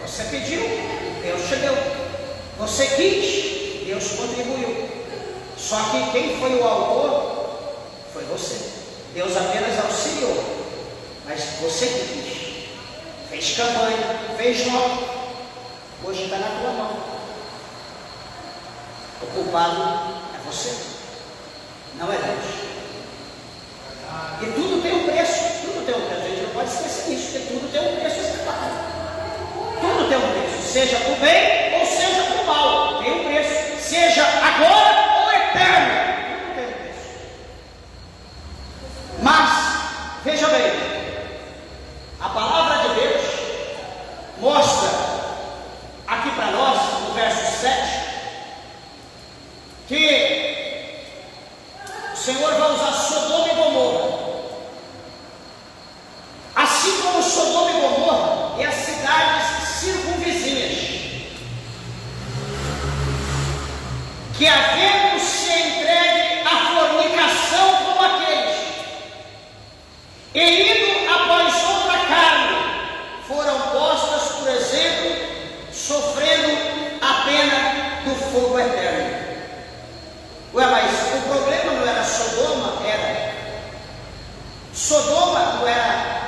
Você pediu, Deus te deu. Você quis, Deus contribuiu. Só que quem foi o autor foi você. Deus Deus apenas auxiliou, mas você que quis, fez campanha, fez nome, hoje está na tua mão. O culpado é você, não é Deus. E tudo tem um preço, a gente não pode esquecer isso, porque tudo tem um preço a ser pago. Tudo tem um preço, seja para o bem ou seja para o mal, tem um preço, seja agora ou eterno, tudo tem um preço. Mas, veja bem, a palavra de Deus mostra aqui para nós, no verso 7, que o Senhor vai usar Sodoma e Gomorra. Assim como Sodoma e Gomorra e as cidades circunvizinhas, que havendo se entregue à fornicação como aqueles, e indo após outra carne, foram postas, por exemplo, sofrendo a pena do fogo eterno. Ué, mas o problema não era Sodoma, Sodoma não era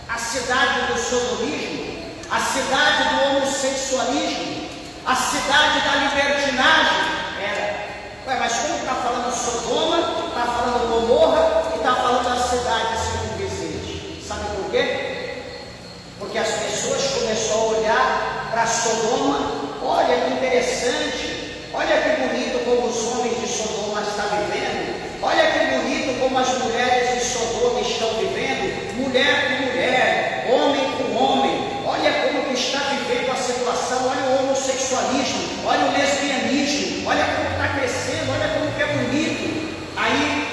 a cidade do sodomismo, a cidade do homossexualismo, a cidade da libertinagem, era. Ué, mas como está falando Sodoma, está falando Gomorra e está falando das cidades circunvizinhas? Sabe por quê? Porque as pessoas começaram a olhar para Sodoma, olha que interessante, olha que bonito como os homens de Sodoma estão vivendo, olha que bonito como as mulheres de Sodoma estão vivendo, mulher com mulher, homem com homem, olha como que está vivendo a situação, olha o homossexualismo, olha o lesbianismo, olha como está crescendo, olha como que é bonito. Aí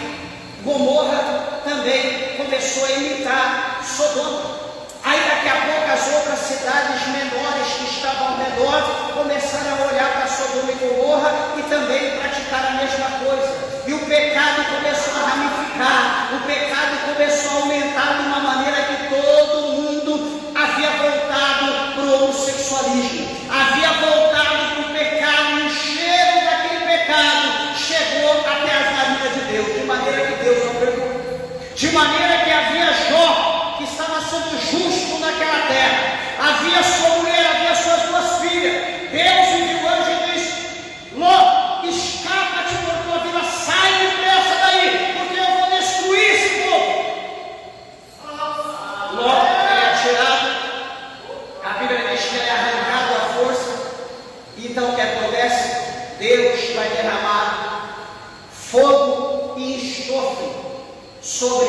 Gomorra também começou a imitar Sodoma. Aí daqui a pouco as outras cidades menores que estavam ao redor começaram a olhar para Sodoma e Gomorra e também praticar a mesma coisa. E o pecado começou a ramificar, o pecado começou a aumentar de uma maneira que todo mundo havia voltado para o homossexualismo, havia voltado para o pecado, e o cheiro daquele pecado chegou até as narinas de Deus, de maneira que Deus não perdoou. De maneira que havia Jó, que estava sendo justo naquela terra, havia sua mulher, havia suas duas filhas. Deus enviou o anjo e disse: Ló, escapa-te por tua vida, sai depressa daí, porque eu vou destruir esse povo. Ló é atirado, a Bíblia diz que ele é arrancado à força. Então o que acontece? Deus vai derramar fogo e enxofre sobre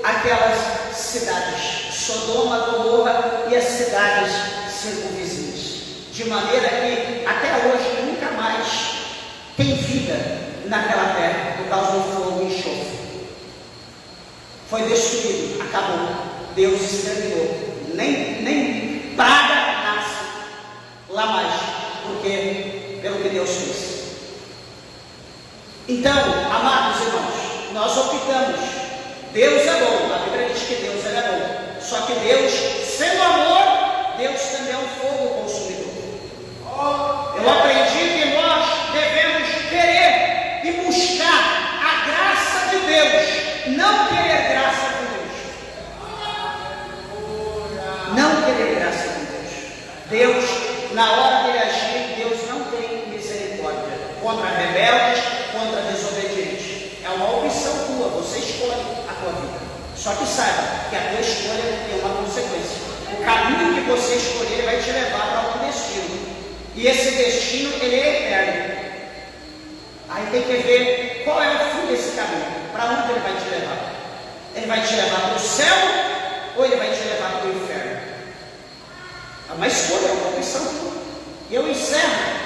aquelas cidades, Sodoma, Gomorra e as cidades circunvizinhas, de maneira que até hoje nunca mais tem vida naquela terra por causa do fogo e enxofre. Foi destruído, acabou, Deus exterminou, nem praga nasce lá mais, porque pelo que Deus fez. Então, amados irmãos, nós optamos. Deus é bom, a Bíblia diz que Deus é bom. Só que Deus, sendo amor, Deus também é um fogo consumidor. Eu aprendi que nós devemos querer e buscar a graça de Deus, não querer graça de Deus. Não querer graça de Deus. Deus, na hora de agir, Deus não tem misericórdia contra rebeldes, contra desobedientes. É uma opção tua, você escolhe a tua vida. Só que saiba que a tua escolha tem uma consequência. O caminho que você escolher vai te levar para algum destino. E esse destino, ele é eterno. Aí tem que ver qual é o fim desse caminho. Para onde ele vai te levar? Ele vai te levar para o céu ou ele vai te levar para o inferno? É uma escolha, é uma opção tua. E eu encerro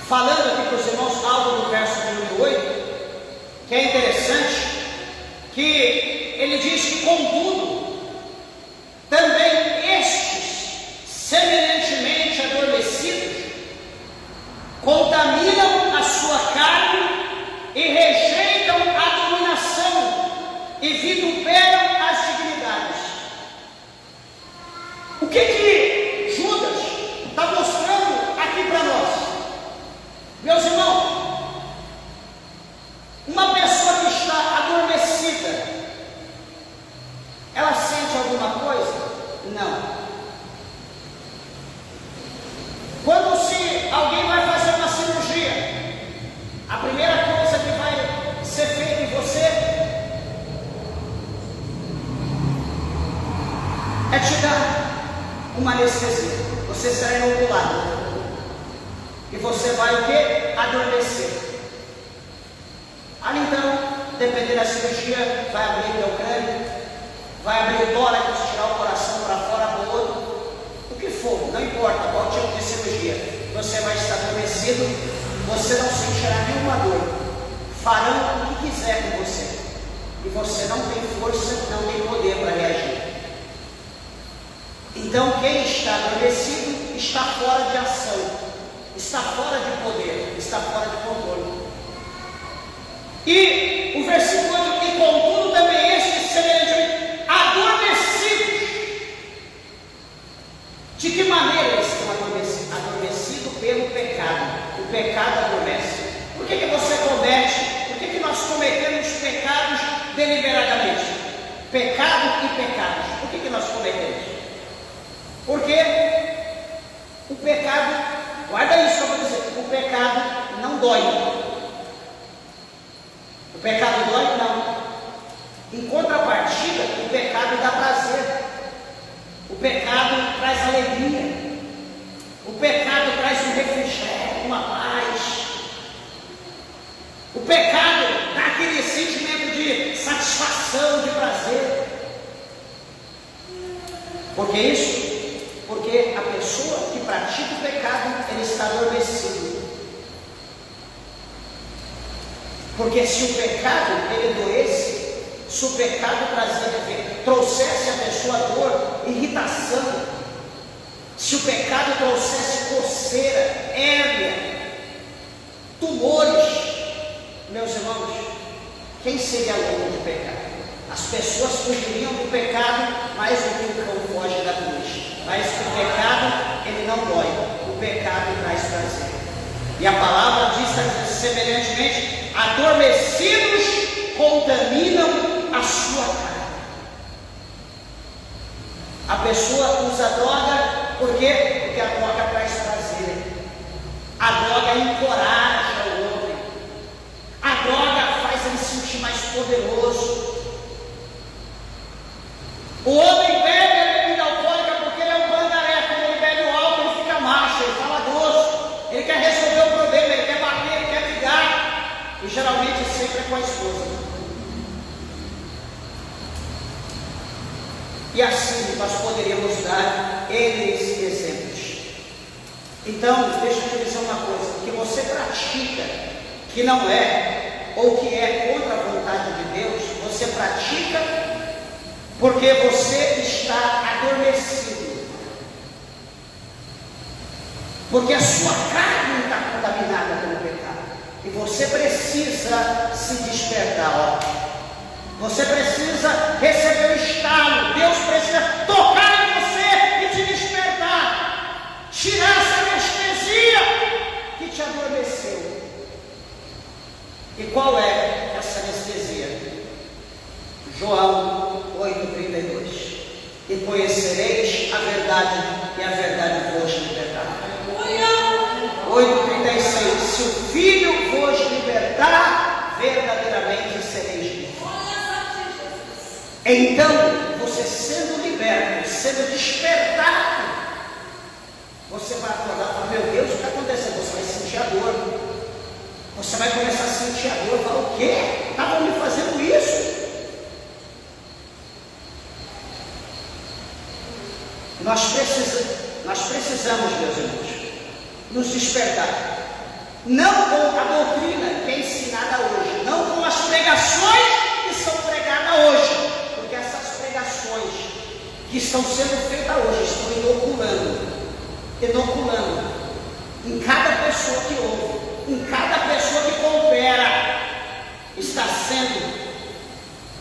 falando aqui para os irmãos algo do verso número 8, que é interessante, que ele diz que, contudo, também estes, semelhantemente adormecidos, contaminam a sua carne e rejeitam a dominação e vituperam as dignidades. O que Judas está mostrando aqui para nós? Meus irmãos, A primeira coisa que vai ser feita em você é te dar uma anestesia. Você será inoculado. E você vai o quê? Adormecer. Ali então, dependendo da cirurgia, vai abrir o teu crânio, vai abrir o tórax, tirar o coração para fora, para o outro. O que for, não importa qual tipo de cirurgia. Você vai estar adormecido, você não sentirá nenhuma dor. Farão o que quiser com você. E você não tem força, não tem poder para reagir. Então quem está adormecido está fora de ação, está fora de poder, está fora de controle. E o versículo 8, e contudo também este semelhante, adormecidos. De que maneira eles estão adormecidos? Adormecidos pelo pecado. O pecado adormece. Por que você comete? Por que nós cometemos pecados deliberadamente? Pecado e pecados. Por que nós cometemos? Porque o pecado, guarda isso que eu vou dizer, o pecado não dói. O pecado dói? Não. Em contrapartida, o pecado dá prazer. O pecado traz alegria. O pecado traz um refrigério, uma paz. O pecado dá aquele sentimento de satisfação, de prazer. Por que isso? Porque a pessoa que pratica o pecado, ele está adormecido. Porque se o pecado ele doesse, se o pecado trouxesse a pessoa dor, irritação, se o pecado trouxesse coceira, hérnia, tumores, meus irmãos, quem seria louco de pecado? As pessoas fugiriam do pecado mais do que o cão foge da cruz. Mas o pecado, ele não dói. O pecado traz prazer. E a palavra diz semelhantemente, adormecidos contaminam a sua carne. A pessoa usa droga, por quê? Porque a droga traz prazer. A droga encoraja o homem. A droga faz ele se sentir mais poderoso. O homem bebe a bebida alcoólica porque ele é um pangaré. Quando ele bebe o álcool, ele fica macho, ele fala grosso, ele quer resolver o problema, ele quer bater, ele quer brigar. E geralmente sempre é com a esposa. E assim nós poderíamos dar eles exemplos. Então, deixa eu te dizer uma coisa: o que você pratica, que não é, ou que é contra a vontade de Deus, você pratica porque você está adormecido. Porque a sua carne está contaminada pelo pecado. E você precisa se despertar. Você precisa receber o estalo. Deus precisa tocar em você e te despertar. Tirar essa anestesia que te adormeceu. E qual é essa anestesia? João 8,32. E conhecereis a verdade, e a verdade vos libertará. 8,36. Se o Filho vos libertar, verdadeiramente sereis livres. Então, você sendo liberto, sendo despertado, você vai acordar e falar: meu Deus, o que está acontecendo? Você vai sentir a dor. Você vai começar a sentir a dor. Falar: o quê? Estavam me fazendo isso? Nós precisamos, meus irmãos, nos despertar. Não com a doutrina que é ensinada hoje, não com as pregações que são pregadas hoje, porque essas pregações que estão sendo feitas hoje estão inoculando em cada pessoa que ouve, em cada pessoa que coopera, está sendo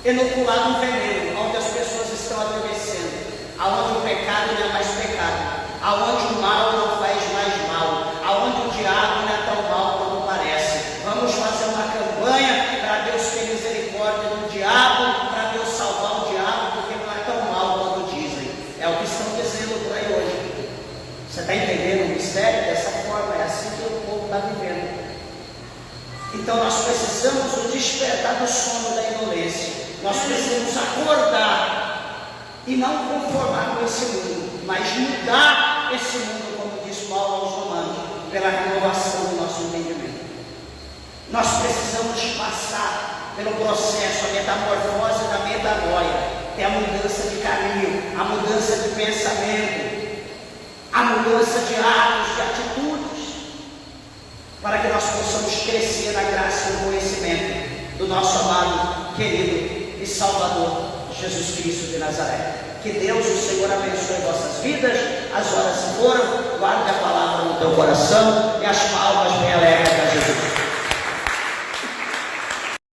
inoculado um veneno, onde as pessoas estão adormecendo. Aonde o pecado não é mais pecado, aonde o mal não faz mais mal, aonde o diabo não é tão mal quanto parece. Vamos fazer uma campanha para Deus ter misericórdia do diabo, para Deus salvar o diabo, porque não é tão mal quanto dizem. É o que estão dizendo por aí hoje. Você está entendendo o mistério? Dessa forma, é assim que o povo está vivendo. Então nós precisamos do despertar do sono da indolência. Nós precisamos acordar e não conformar com esse mundo, mas mudar esse mundo, como diz Paulo aos Romanos, pela renovação do nosso entendimento. Nós precisamos passar pelo processo, a metamorfose da metanoia, é a mudança de caminho, a mudança de pensamento, a mudança de atos, de atitudes, para que nós possamos crescer na graça e no conhecimento do nosso amado, querido e Salvador, Jesus Cristo de Nazaré. Que Deus, o Senhor, abençoe vossas vidas, as horas se foram, guarde a palavra no teu coração e as palmas bem alegres a Jesus.